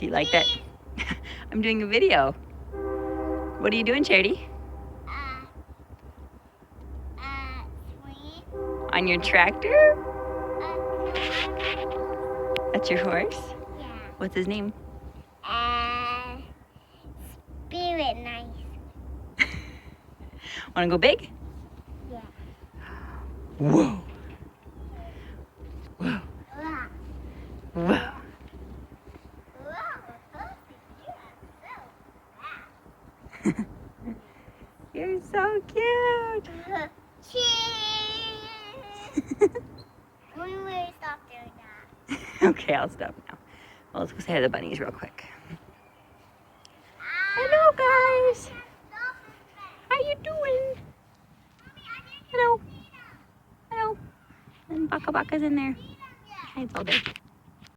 Do you like that? I'm doing a video. What are you doing, Charity? Swing. On your tractor? That's your horse? Yeah. What's his name? Spirit Nice. Want to go big? Yeah. Whoa. Whoa. Wow. Whoa. You're so cute. Cheese. When will you stop doing that? Okay, I'll stop now. Well, let's go say hi to the bunnies real quick. Hello, guys. How you doing? Hello. Hello. And Baka Baka's in there. Hi, Boulder.